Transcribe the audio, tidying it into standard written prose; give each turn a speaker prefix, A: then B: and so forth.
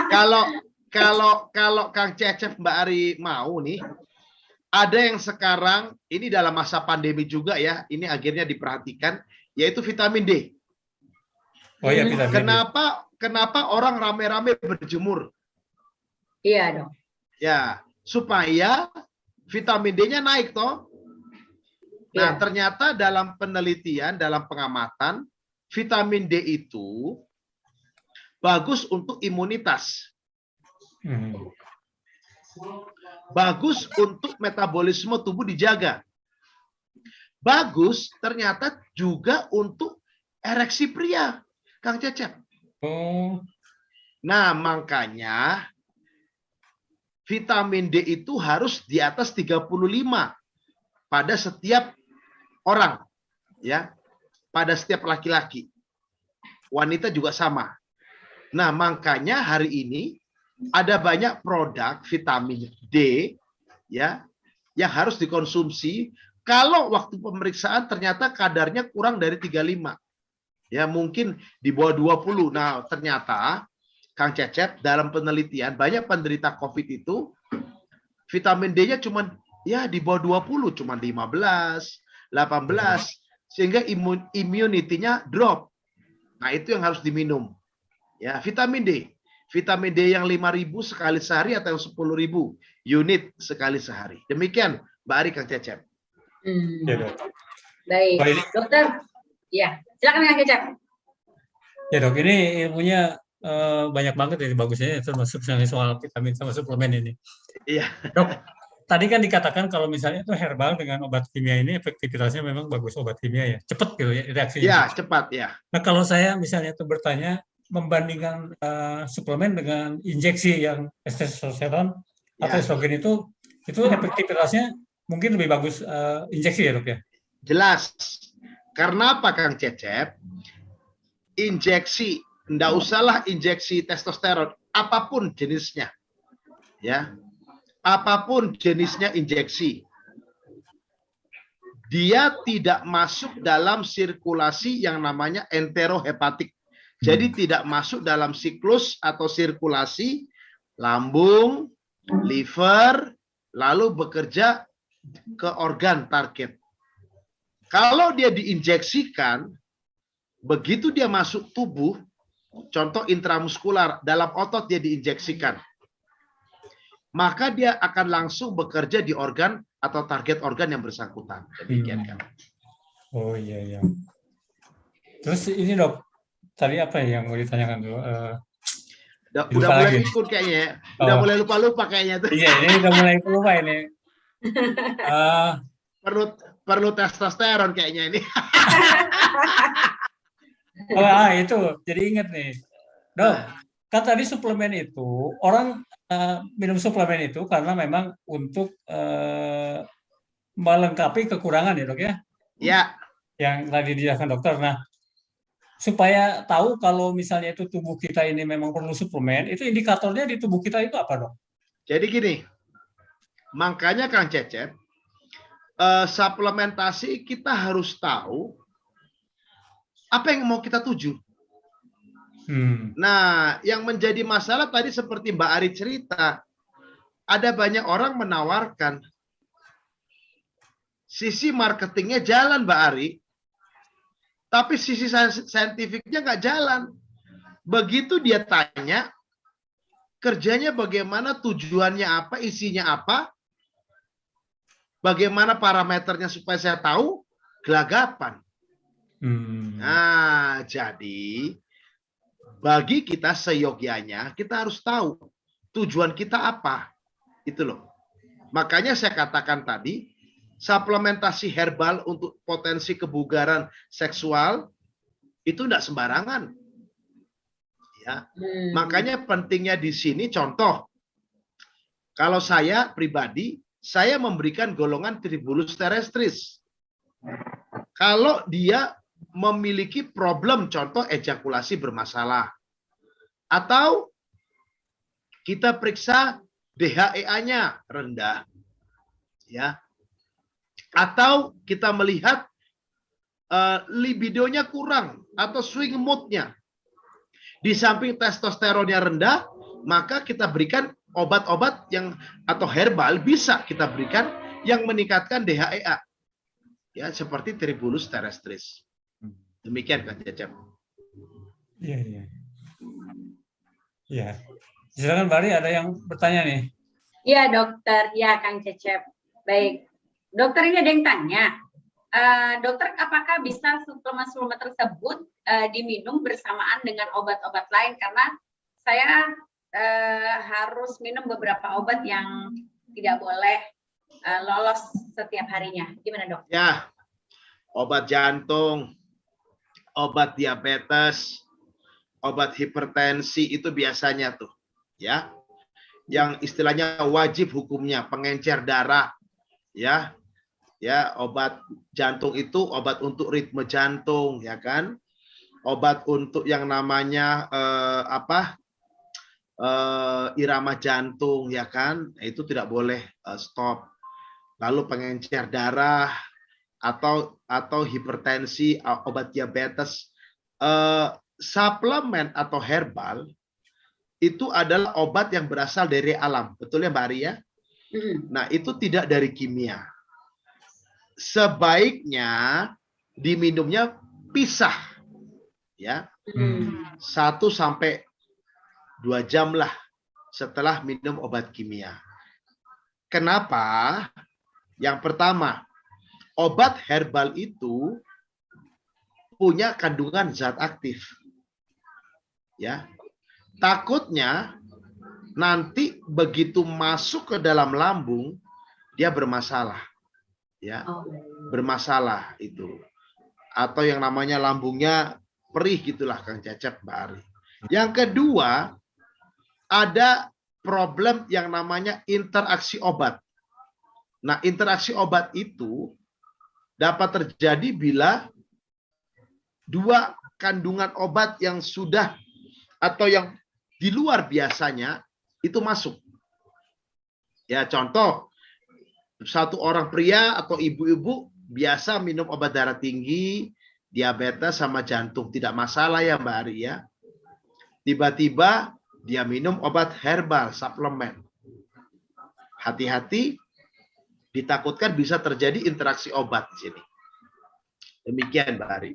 A: Kalau kalau Kang Cecep Mbak Ari mau nih, ada yang sekarang ini dalam masa pandemi juga ya, ini akhirnya diperhatikan, yaitu vitamin D.
B: Oh ya, vitamin D.
A: Kenapa orang rame-rame berjemur?
C: Iya dong.
A: Ya, supaya vitamin D-nya naik toh. Nah,
C: Iya.
A: ternyata dalam penelitian, dalam pengamatan, vitamin D itu bagus untuk imunitas. Bagus untuk metabolisme tubuh dijaga. Bagus ternyata juga untuk ereksi pria, Kang Cecep.
B: Oh.
A: Nah, makanya vitamin D itu harus di atas 35 pada setiap orang, ya, pada setiap laki-laki. Wanita juga sama. Nah, makanya hari ini ada banyak produk vitamin D, ya, yang harus dikonsumsi. Kalau waktu pemeriksaan ternyata kadarnya kurang dari 35, ya mungkin di bawah 20. Nah, ternyata Kang Cecep, dalam penelitian banyak penderita COVID itu vitamin D-nya cuma ya di bawah 20, cuma 15, 18, sehingga immunity-nya drop. Nah, itu yang harus diminum. Ya, vitamin D. Vitamin D yang 5.000 sekali sehari atau 10.000 unit sekali sehari. Demikian, Mbak Ari, Kang Cecep.
B: Ya, Dok.
C: Baik, dokter. Ya, silakan Kang Cecep.
B: Ya, Dok, ini ilmunya banyak banget ini bagusnya, termasuk soal vitamin sama suplemen ini.
A: Iya.
B: Dok, tadi kan dikatakan kalau misalnya itu herbal dengan obat kimia ini efektivitasnya memang bagus, obat kimia ya, cepat gitu ya reaksinya.
A: Ya, cepat ya.
B: Nah, kalau saya misalnya itu bertanya membandingkan suplemen dengan injeksi yang testosteron atau estrogen itu efektivitasnya mungkin lebih bagus injeksi ya, Dok ya?
A: Jelas. Karena apa, Kang Cecep? Injeksi, enggak usahlah injeksi testosteron, apapun jenisnya. Ya. Apapun jenisnya injeksi. Dia tidak masuk dalam sirkulasi yang namanya enterohepatik. Jadi tidak masuk dalam siklus atau sirkulasi lambung, liver, lalu bekerja ke organ target. Kalau dia diinjeksikan, begitu dia masuk tubuh, contoh intramuskular, dalam otot dia diinjeksikan, maka dia akan langsung bekerja di organ atau target organ yang bersangkutan. Demikian kan.
B: Oh iya, iya. Terus ini, Dok, tadi apa yang mau ditanyakan dulu?
A: Udah mulai pikun kayaknya. Udah mulai lupa-lupa kayaknya tuh.
B: Iya, ini udah mulai lupa ini.
A: Perlu testosteron kayaknya ini.
B: Itu jadi ingat nih, Dok. Kan tadi suplemen itu orang minum suplemen itu karena memang untuk melengkapi kekurangan ya, Dok ya?
A: Ya.
B: Yang tadi dijelaskan dokter. Nah, supaya tahu kalau misalnya itu tubuh kita ini memang perlu suplemen, itu indikatornya di tubuh kita itu apa, Dok?
A: Jadi gini, makanya Kang Cecep, suplementasi kita harus tahu apa yang mau kita tuju. Nah, yang menjadi masalah tadi seperti Mbak Ari cerita, ada banyak orang menawarkan, sisi marketingnya jalan Mbak Ari, tapi sisi saintifiknya nggak jalan. Begitu dia tanya, kerjanya bagaimana, tujuannya apa, isinya apa, bagaimana parameternya supaya saya tahu, gelagapan. Nah, jadi bagi kita seyogyanya, kita harus tahu tujuan kita apa. Itu loh. Makanya saya katakan tadi, suplementasi herbal untuk potensi kebugaran seksual itu tidak sembarangan. Ya. Makanya pentingnya di sini contoh. Kalau saya pribadi, saya memberikan golongan Tribulus terrestris. Kalau dia memiliki problem contoh ejakulasi bermasalah. Atau kita periksa DHEA-nya rendah. Ya. Atau kita melihat libidonya kurang atau swing mood-nya. Di samping testosteronnya rendah, maka kita berikan obat-obat yang atau herbal bisa kita berikan yang meningkatkan DHEA. Ya, seperti Tribulus terrestris. Demikian Kang Cecep.
B: Iya, iya. Iya. Silakan Mbak Ari, ada yang bertanya nih.
C: Iya dokter, ya Kang Cecep. Baik, dokter ini ada yang tanya. Dokter, apakah bisa suplemen-suplemen tersebut diminum bersamaan dengan obat-obat lain? Karena saya harus minum beberapa obat yang tidak boleh lolos setiap harinya. Gimana dok?
A: Ya, obat jantung, obat diabetes, obat hipertensi itu biasanya tuh, ya, yang istilahnya wajib hukumnya pengencer darah, ya. Ya, obat jantung itu obat untuk ritme jantung, ya kan? Obat untuk yang namanya irama jantung, ya kan? Itu tidak boleh stop. Lalu pengencer darah atau hipertensi, obat diabetes, suplemen atau herbal itu adalah obat yang berasal dari alam, betul ya Mbak Arya? Nah, itu tidak dari kimia. Sebaiknya diminumnya pisah, ya, 1 sampai 2 jam lah setelah minum obat kimia. Kenapa? Yang pertama, obat herbal itu punya kandungan zat aktif, ya. Takutnya nanti begitu masuk ke dalam lambung dia bermasalah. Ya, bermasalah itu, atau yang namanya lambungnya perih gitulah Kang Cecep, Mbak Ari. Yang kedua, ada problem yang namanya interaksi obat. Nah, interaksi obat itu dapat terjadi bila 2 kandungan obat yang sudah atau yang di luar biasanya itu masuk. Ya, contoh, satu orang pria atau ibu-ibu biasa minum obat darah tinggi, diabetes sama jantung, tidak masalah ya Mbak Ari ya. Tiba-tiba dia minum obat herbal, suplemen. Hati-hati, ditakutkan bisa terjadi interaksi obat di sini. Demikian Mbak Ari.